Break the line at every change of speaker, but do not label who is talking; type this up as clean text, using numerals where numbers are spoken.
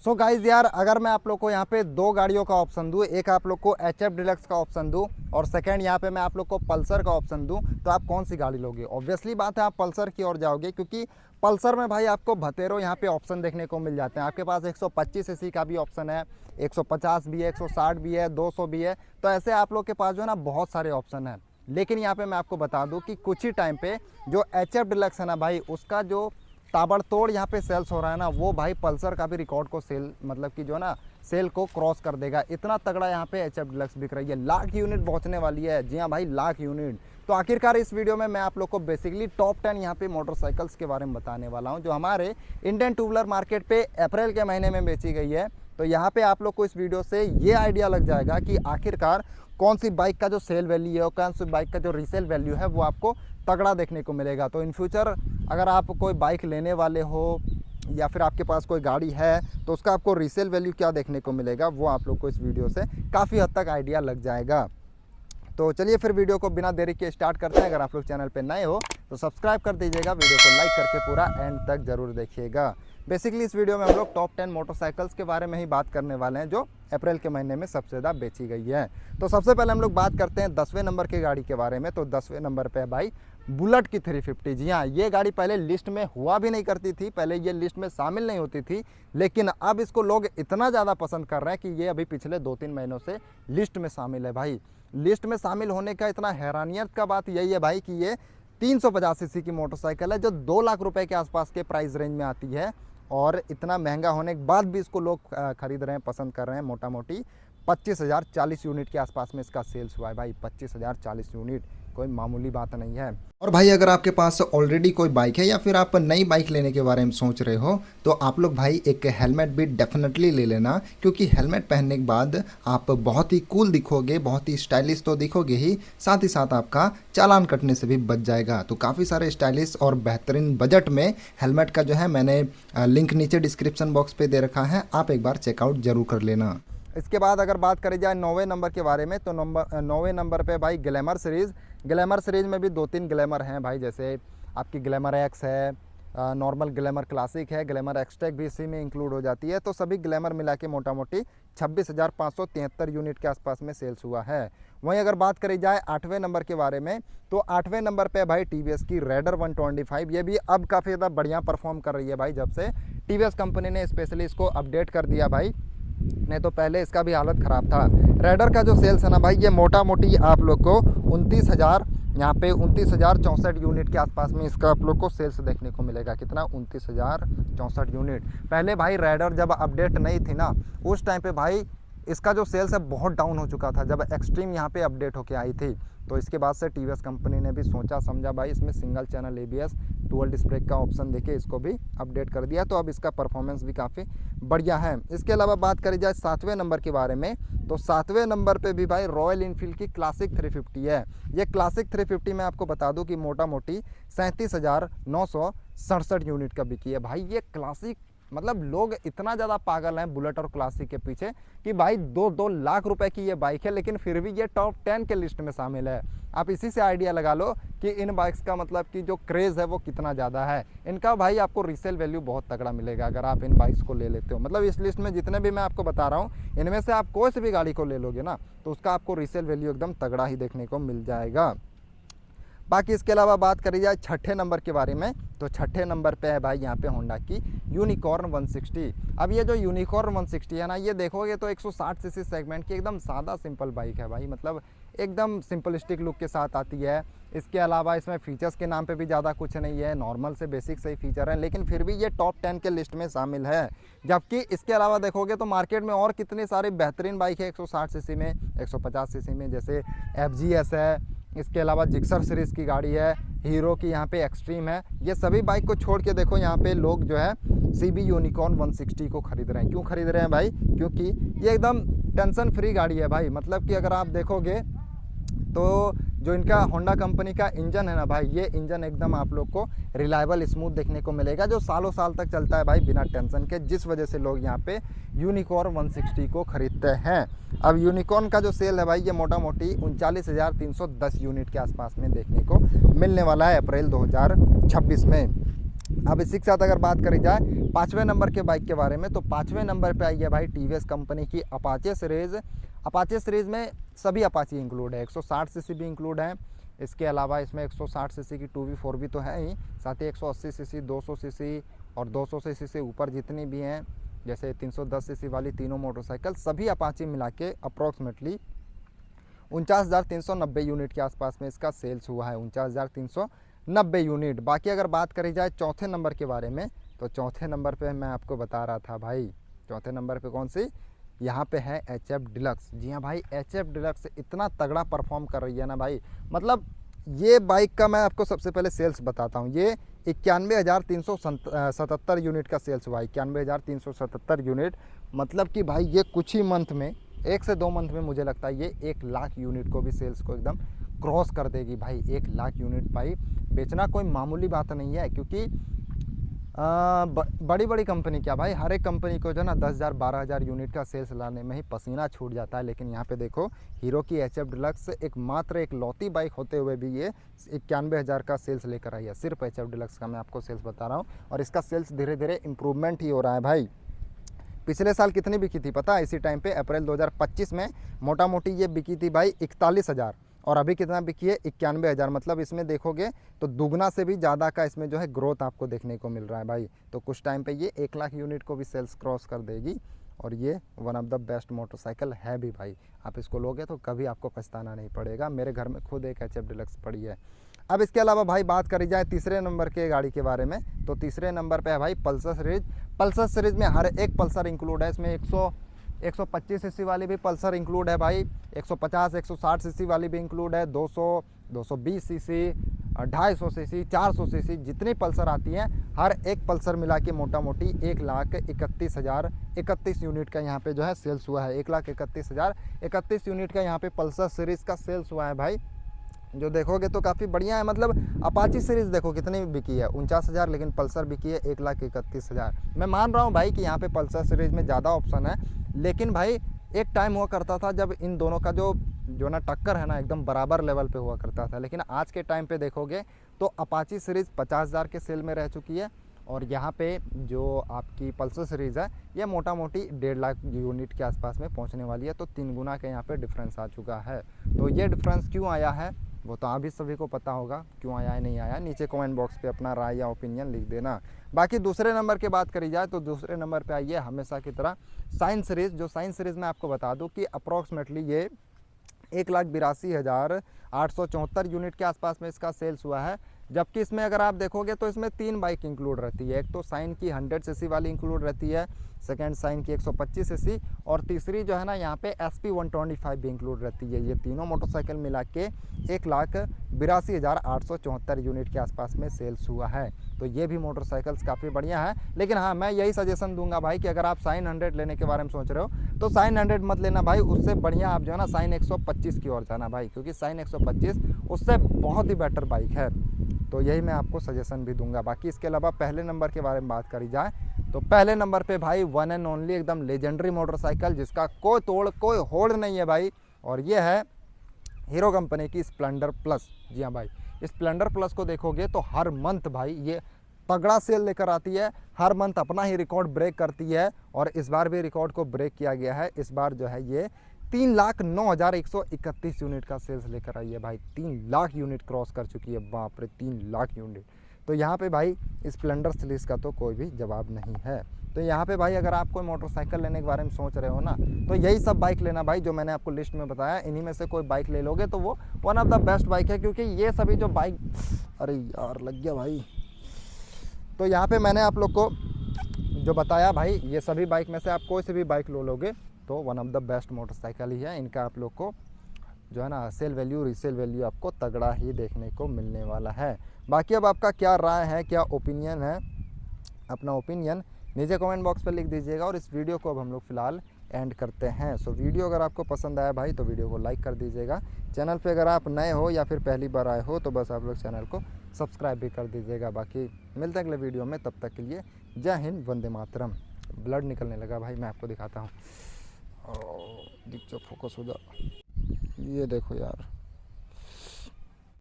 So guys यार, अगर मैं आप लोग को यहाँ पे दो गाड़ियों का ऑप्शन दूँ, एक आप लोग को HF डिलक्स का ऑप्शन दूँ और सेकंड यहाँ पे मैं आप लोग को पल्सर का ऑप्शन दूँ, तो आप कौन सी गाड़ी लोगे? ऑब्वियसली बात है, आप पल्सर की ओर जाओगे, क्योंकि पल्सर में भाई आपको भतेरो यहाँ पे ऑप्शन देखने को मिल जाते हैं। आपके पास 125 सीसी का भी ऑप्शन है, 150 भी है, 160 भी है, 200 भी है। तो ऐसे आप लोग के पास जो है ना बहुत सारे ऑप्शन है। लेकिन यहाँ पे मैं आपको बता दूँ कि कुछ ही टाइम पे जो HF डिलक्स है ना भाई, उसका जो ताबड़तोड़ यहाँ पे सेल्स हो रहा है ना, वो भाई पल्सर का भी रिकॉर्ड को सेल मतलब कि जो ना सेल को क्रॉस कर देगा। इतना तगड़ा यहाँ पे HF डिलक्स बिक रही है, लाख यूनिट पहुँचने वाली है। जी हाँ भाई, लाख यूनिट। तो आखिरकार इस वीडियो में मैं आप लोग को बेसिकली टॉप 10 यहाँ पे मोटरसाइकिल्स के बारे में बताने वाला हूँ, जो हमारे इंडियन टू व्हीलर मार्केट पे अप्रैल के महीने में बेची गई है। तो यहाँ पे आप लोग को इस वीडियो से ये आइडिया लग जाएगा कि आखिरकार कौन सी बाइक का जो सेल वैल्यू है और कौन सी बाइक का जो रीसेल वैल्यू है वो आपको तगड़ा देखने को मिलेगा। तो इन फ्यूचर अगर आप कोई बाइक लेने वाले हो या फिर आपके पास कोई गाड़ी है, तो उसका आपको रीसेल वैल्यू क्या देखने को मिलेगा वो आप लोग को इस वीडियो से काफ़ी हद तक आइडिया लग जाएगा। तो चलिए फिर वीडियो को बिना देरी के स्टार्ट करते हैं। अगर आप लोग चैनल पे नए हो तो सब्सक्राइब कर दीजिएगा, वीडियो को लाइक करके पूरा एंड तक जरूर देखिएगा। बेसिकली इस वीडियो में हम लोग टॉप 10 मोटरसाइकिल्स के बारे में ही बात करने वाले हैं, जो अप्रैल के महीने में सबसे ज़्यादा बेची गई है। तो सबसे पहले हम लोग बात करते हैं 10वें नंबर की गाड़ी के बारे में। तो 10वें नंबर पे है भाई बुलेट की 350। जी हाँ, ये गाड़ी पहले लिस्ट में हुआ भी नहीं करती थी, पहले ये लिस्ट में शामिल नहीं होती थी, लेकिन अब इसको लोग इतना ज़्यादा पसंद कर रहे हैं कि ये अभी पिछले 2-3 महीनों से लिस्ट में शामिल है। भाई लिस्ट में शामिल होने का इतना हैरानियत का बात यही है भाई कि ये 350 सीसी की मोटरसाइकिल है, जो 2 लाख रुपए के आसपास के प्राइस रेंज में आती है। और इतना महंगा होने के बाद भी इसको लोग खरीद रहे हैं, पसंद कर रहे हैं। मोटा मोटी 25,000 40 यूनिट के आसपास में इसका सेल्स हुआ है भाई। 25,000 40 यूनिट कोई मामूली बात नहीं है। और भाई अगर आपके पास ऑलरेडी कोई बाइक है या फिर आप नई बाइक लेने के बारे में सोच रहे हो, तो आप लोग भाई एक हेलमेट भी डेफिनेटली ले लेना, क्योंकि हेलमेट पहनने के बाद आप बहुत ही कूल दिखोगे, बहुत ही स्टाइलिश तो दिखोगे ही, साथ ही साथ आपका चालान कटने से भी बच जाएगा। तो काफ़ी सारे स्टाइलिश और बेहतरीन बजट में हेलमेट का जो है मैंने लिंक नीचे डिस्क्रिप्शन बॉक्स पे दे रखा है, आप एक बार चेकआउट जरूर कर लेना। इसके बाद अगर बात करी जाए 9वें नंबर के बारे में, तो 9वें नंबर पे भाई ग्लैमर सीरीज़। ग्लैमर सीरीज़ में भी 2-3 ग्लैमर हैं भाई, जैसे आपकी ग्लैमर एक्स है, नॉर्मल ग्लैमर क्लासिक है, ग्लैमर एक्सटेक भी इसी में इंक्लूड हो जाती है। तो सभी ग्लैमर मिला के मोटा मोटी 26,573 यूनिट के आसपास में सेल्स हुआ है। वहीं अगर बात करी जाए 8वें नंबर के बारे में, तो 8वें नंबर पे भाई TVS की रेडर 125। ये भी अब काफ़ी ज़्यादा बढ़िया परफॉर्म कर रही है भाई, जब से TVS कंपनी ने स्पेशली इसको अपडेट कर दिया भाई, नहीं तो पहले इसका भी हालत ख़राब था। रेडर का जो सेल्स है ना भाई, ये मोटा मोटी आप लोग को 29,000 यहाँ पे 29,064 यूनिट के आसपास में इसका आप लोग को सेल्स देखने को मिलेगा। कितना? 29,064 यूनिट। पहले भाई रेडर जब अपडेट नहीं थी ना, उस टाइम पे भाई इसका जो सेल्स है बहुत डाउन हो चुका था, जब एक्सट्रीम यहाँ पे अपडेट होके आई थी। तो इसके बाद से TVS कंपनी ने भी सोचा समझा भाई, इसमें single channel ABS dual display का ऑप्शन देके इसको भी अपडेट कर दिया। तो अब इसका परफॉर्मेंस भी काफ़ी बढ़िया है। इसके अलावा बात करी जाए 7वें नंबर के बारे में, तो 7वें नंबर पे भी भाई रॉयल इनफील्ड की क्लासिक 350 है। ये क्लासिक 350 में आपको बता दूं कि मोटा मोटी 37,967 यूनिट का बिकी है भाई। ये क्लासिक मतलब लोग इतना ज़्यादा पागल हैं बुलेट और क्लासिक के पीछे कि भाई 2-2 लाख रुपए की ये बाइक है, लेकिन फिर भी ये टॉप 10 के लिस्ट में शामिल है। आप इसी से आइडिया लगा लो कि इन बाइक्स का मतलब कि जो क्रेज़ है वो कितना ज़्यादा है। इनका भाई आपको रीसेल वैल्यू बहुत तगड़ा मिलेगा अगर आप इन बाइक्स को ले लेते हो। मतलब इस लिस्ट में जितने भी मैं आपको बता रहा हूँ, इनमें से आप कोई सी भी गाड़ी को ले लोगे ना, तो उसका आपको रीसेल वैल्यू एकदम तगड़ा ही देखने को मिल जाएगा। बाकी इसके अलावा बात करी जाए 6ठे नंबर के बारे में, तो 6ठे नंबर पे है भाई यहाँ पे होंडा की यूनिकॉर्न 160। अब ये जो यूनिकॉर्न 160 है ना, ये देखोगे तो 160 सीसी सेगमेंट की एकदम सादा सिंपल बाइक है भाई, मतलब एकदम सिंपलिस्टिक लुक के साथ आती है। इसके अलावा इसमें फीचर्स के नाम पे भी ज़्यादा कुछ नहीं है, नॉर्मल से बेसिक सही फीचर है, लेकिन फिर भी ये टॉप 10 के लिस्ट में शामिल है। जबकि इसके अलावा देखोगे तो मार्केट में और कितनी सारी बेहतरीन बाइक है 160 सीसी में, 150 सीसी में, जैसे FGS है। इसके अलावा जिक्सर सीरीज़ की गाड़ी है, हीरो की यहाँ पे एक्सट्रीम है। ये सभी बाइक को छोड़ के देखो यहाँ पे लोग जो है CB यूनिकॉर्न 160 को खरीद रहे हैं। क्यों खरीद रहे हैं भाई? क्योंकि ये एकदम टेंशन फ्री गाड़ी है भाई। मतलब कि अगर आप देखोगे तो जो इनका होंडा कंपनी का इंजन है ना भाई, ये इंजन एकदम आप लोग को रिलायबल स्मूथ देखने को मिलेगा, जो सालों साल तक चलता है भाई बिना टेंशन के, जिस वजह से लोग यहाँ पे यूनिकॉर्न 160 को खरीदते हैं। अब यूनिकॉर्न का जो सेल है भाई, ये मोटा मोटी 39,310 यूनिट के आसपास में देखने को मिलने वाला है अप्रैल 2026 में। अब इसी के साथ अगर बात करी जाए 5वें नंबर के बाइक के बारे में, तो 5वें नंबर पे आई है भाई टीवीएस कंपनी की अपाचे सीरीज़। अपाचे सीरीज़ में सभी अपाची इंक्लूड है, 160 सीसी भी इंक्लूड है। इसके अलावा इसमें 160 सीसी की 2V4 भी तो है ही, साथ ही 180 सीसी, 200 सीसी और 200 सीसी से ऊपर जितनी भी हैं, जैसे 310 सीसी वाली तीनों मोटरसाइकिल, सभी अपाची मिला के अप्रॉक्सीमेटली 49,390 यूनिट के आसपास में इसका सेल्स हुआ है, 49,390 यूनिट। बाकी अगर बात करी जाए चौथे नंबर के बारे में, तो चौथे नंबर पे मैं आपको बता रहा था भाई, चौथे नंबर पे कौन सी, यहाँ पे है HF डिलक्स। जी हाँ भाई, HF डिलक्स इतना तगड़ा परफॉर्म कर रही है ना भाई, मतलब ये बाइक का मैं आपको सबसे पहले सेल्स बताता हूँ। ये 91,377 यूनिट का सेल्स हुआ है, 91,377 यूनिट। मतलब कि भाई ये कुछ ही मंथ में, 1 से 2 मंथ में मुझे लगता है ये 1 लाख यूनिट को भी सेल्स को एकदम क्रॉस कर देगी भाई। 1 लाख यूनिट भाई बेचना कोई मामूली बात नहीं है, क्योंकि बड़ी बड़ी कंपनी क्या भाई, हर एक कंपनी को जो ना 10,000 12,000 यूनिट का सेल्स लाने में ही पसीना छूट जाता है। लेकिन यहाँ पे देखो हीरो की HF डिलक्स मात्र एक लौती बाइक होते हुए भी ये 91,000 का सेल्स लेकर आई है। सिर्फ HF डिलक्स का मैं आपको सेल्स बता रहा हूँ, और इसका सेल्स धीरे धीरे इम्प्रूवमेंट ही हो रहा है भाई। पिछले साल कितनी बिकी थी पता है, इसी टाइम पे अप्रैल 2025 में मोटा मोटी ये बिकी थी भाई 41,000, और अभी कितना बिकी है 91,000। मतलब इसमें देखोगे तो दुगना से भी ज़्यादा का इसमें जो है ग्रोथ आपको देखने को मिल रहा है भाई। तो कुछ टाइम पे ये 1 लाख यूनिट को भी सेल्स क्रॉस कर देगी, और ये one of the best motorcycle है भी भाई। आप इसको लोगे तो कभी आपको पछताना नहीं पड़ेगा। मेरे घर में खुद एक HF डिलक्स पड़ी है। अब इसके अलावा भाई बात करी जाए तीसरे नंबर के गाड़ी के बारे में, तो तीसरे नंबर पे है भाई पल्सर सीरीज। पल्सर सीरीज में हर एक पल्सर इंक्लूड है, इसमें 125 सीसी वाली भी पल्सर इंक्लूड है भाई, 150 160 सीसी वाली भी इंक्लूड है, 200 220 सीसी, 250 सीसी, 400 सीसी, जितनी पल्सर आती हैं हर एक पल्सर मिला के मोटा मोटी 1,31,031 यूनिट का यहाँ पे जो है सेल्स हुआ है। 1,31,031 यूनिट का यहाँ पे पल्सर सीरीज़ का सेल्स हुआ है भाई। जो देखोगे तो काफ़ी बढ़िया है। मतलब अपाची सीरीज़ देखो कितनी बिकी है, 49,000, लेकिन पल्सर बिकी है 1,31,000। मैं मान रहा हूँ भाई कि यहाँ पे पल्सर सीरीज़ में ज़्यादा ऑप्शन है, लेकिन भाई एक टाइम हुआ करता था जब इन दोनों का जो ना टक्कर है ना एकदम बराबर लेवल पे हुआ करता था। लेकिन आज के टाइम पे देखोगे तो अपाची सीरीज़ 50,000 के सेल में रह चुकी है, और यहाँ पे जो आपकी पल्सर सीरीज़ है ये मोटा मोटी 1.5 लाख यूनिट के आसपास में पहुँचने वाली है। तो 3 गुना के यहाँ पे डिफरेंस आ चुका है। तो ये डिफरेंस क्यों आया है वो तो अभी सभी को पता होगा, क्यों आया है नहीं आया, नीचे कमेंट बॉक्स पे अपना राय या ओपिनियन लिख देना। बाकी दूसरे नंबर की बात करी जाए तो दूसरे नंबर पे आई है हमेशा की तरह साइन सीरीज़। जो साइन सीरीज़ में आपको बता दूं कि अप्रॉक्सीमेटली ये 1,82,874 यूनिट के आसपास में इसका सेल्स हुआ है। जबकि इसमें अगर आप देखोगे तो इसमें 3 बाइक इंक्लूड रहती है। एक तो साइन की 100 सीसी वाली इंक्लूड रहती है, सेकंड साइन की 125 सीसी, और तीसरी जो है ना यहाँ पे SP 125 भी इंक्लूड रहती है। ये तीनों मोटरसाइकिल मिला के 1,82,874 यूनिट के आसपास में सेल्स हुआ है। तो ये भी मोटरसाइकिल्स काफ़ी बढ़िया है। लेकिन हाँ, मैं यही सजेशन दूंगा भाई कि अगर आप साइन 100 लेने के बारे में सोच रहे हो तो साइन 100 मत लेना भाई, उससे बढ़िया आप जो है ना साइन 125 की ओर जाना भाई, क्योंकि साइन 125 उससे बहुत ही बेटर बाइक है। तो यही मैं आपको सजेशन भी दूंगा। बाकी इसके अलावा पहले नंबर के बारे में बात करी जाए तो पहले नंबर पे भाई वन एंड ओनली एकदम लेजेंडरी मोटरसाइकिल जिसका कोई तोड़ कोई होड़ नहीं है भाई, और ये है हीरो कंपनी की स्प्लेंडर प्लस। जी हाँ भाई, स्प्लेंडर प्लस को देखोगे तो हर मंथ भाई ये तगड़ा सेल लेकर आती है, हर मंथ अपना ही रिकॉर्ड ब्रेक करती है, और इस बार भी रिकॉर्ड को ब्रेक किया गया है। इस बार जो है ये 3,09,131 यूनिट का सेल्स लेकर आई है भाई। 3 लाख यूनिट क्रॉस कर चुकी है, बाप रे 3 लाख यूनिट। तो यहाँ पे भाई स्प्लेंडर सीरीज़ का तो कोई भी जवाब नहीं है। तो यहाँ पे भाई अगर आप कोई मोटरसाइकिल लेने के बारे में सोच रहे हो ना तो यही सब बाइक लेना भाई जो मैंने आपको लिस्ट में बताया। इन्हीं में से कोई बाइक ले लोगे तो वो one of the best bike है, क्योंकि ये सभी जो बाइक, अरे यार लग गया भाई। तो यहाँ पे मैंने आप लोग को जो बताया भाई, ये सभी बाइक में से आप कोई से भी बाइक लो लोगे तो one of the best motorcycle ही है। इनका आप लोग को जो है ना सेल वैल्यू रीसेल वैल्यू आपको तगड़ा ही देखने को मिलने वाला है। बाकी अब आपका क्या राय है, क्या ओपिनियन है, अपना ओपिनियन नीचे कमेंट बॉक्स पर लिख दीजिएगा। और इस वीडियो को अब हम लोग फिलहाल एंड करते हैं। सो वीडियो अगर आपको पसंद आया भाई तो वीडियो को लाइक कर दीजिएगा। चैनल पे अगर आप नए हो या फिर पहली बार आए हो तो बस आप लोग चैनल को सब्सक्राइब भी कर दीजिएगा। बाकी मिलते हैं अगले वीडियो में, तब तक के लिए जय हिंद, वंदे मातरम। ब्लड निकलने लगा भाई, मैं आपको दिखाता हूँ। दिख जो फोकस हो जा, ये देखो यार।